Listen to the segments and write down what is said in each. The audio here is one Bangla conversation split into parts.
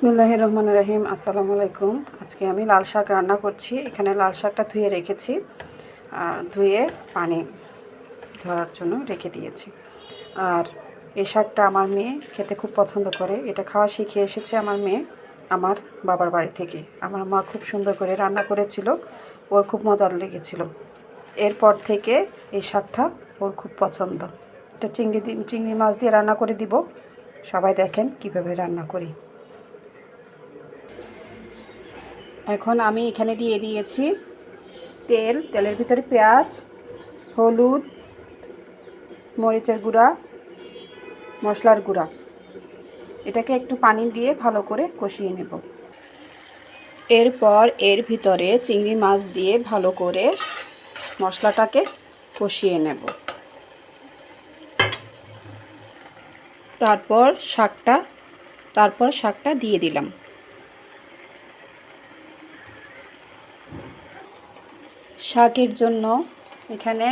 বিসমিল্লাহির রহমানির রহিম। আসসালামু আলাইকুম। আজকে আমি লাল শাক রান্না করছি। এখানে লাল শাকটা ধুয়ে রেখেছি, ধুয়ে পানি ঝরার জন্য রেখে দিয়েছি। আর এই শাকটা আমার মেয়ে খেতে খুব পছন্দ করে। এটা খাওয়া শিখে এসেছে আমার মেয়ে আমার বাবার বাড়ি থেকে। আমার মা খুব সুন্দর করে রান্না করেছিল, ওর খুব মজা লেগেছিল। এরপর থেকে এই শাকটা ওর খুব পছন্দ। এটা চিংড়ি মাছ দিয়ে রান্না করে দিব। সবাই দেখেন কিভাবে রান্না করি। এখন আমি এখানে দিয়ে দিয়েছি তেলের ভিতরে পেঁয়াজ, হলুদ, মরিচের গুঁড়া, মশলার গুঁড়া। এটাকে একটু পানি দিয়ে ভালো করে কষিয়ে নেব। এরপর এর ভিতরে চিংড়ি মাছ দিয়ে ভালো করে মশলাটাকে কষিয়ে নেব। তারপর শাকটা দিয়ে দিলাম। শাকের জন্য এখানে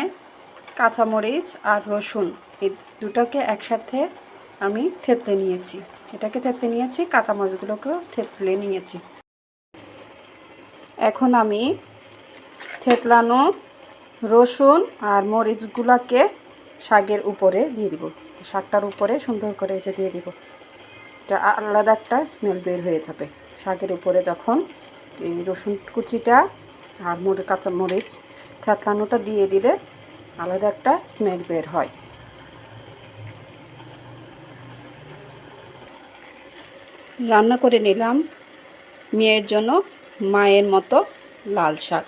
কাঁচামরিচ আর রসুন এই দুটোকে একসাথে আমি থেতলে নিয়েছি। কাঁচামরিচগুলোকেও থেতলে নিয়েছি। এখন আমি থেতলানো রসুন আর মরিচগুলোকে শাকের উপরে দিয়ে দিব। শাকটার উপরে সুন্দর করে দিয়ে দিব। এটা আলাদা একটা স্মেল বের হয়ে যাবে শাকের উপরে যখন এই রসুন কুচিটা আর কাঁচামরিচ থেতলানোটা দিয়ে দিলে আলাদা একটা স্মেল বের হয়। রান্না করে নিলাম মেয়ের জন্য মায়ের মতো লাল শাক।